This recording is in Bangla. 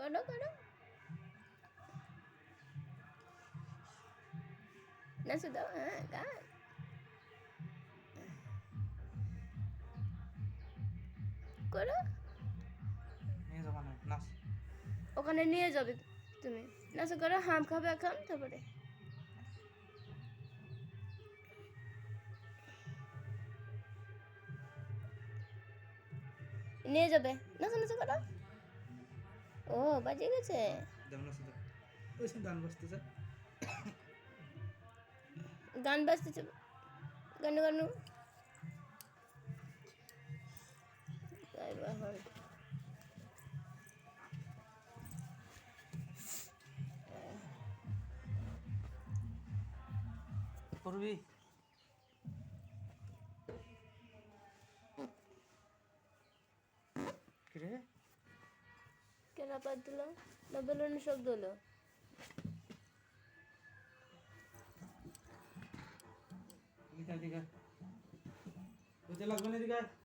করো করো নাচো দাও হ্যাঁ গান করো নিয়ে যাবা না নাচ ওখানে নিয়ে যাবে তুমি নাচো করো হাম খাবে এখন তারপরে নিয়ে যাবে নাচো নাচো করো ও বাজে গেছে দেব নাচ দাও ওই সব গান বাজতেছে গান বাজতেছে গানু গানু তাই বাহন করবি কিরে কেন পাত দিল না বেলুনের শব্দ হলো দিঘা দিঘা বুঝতে লাগবে না দিঘা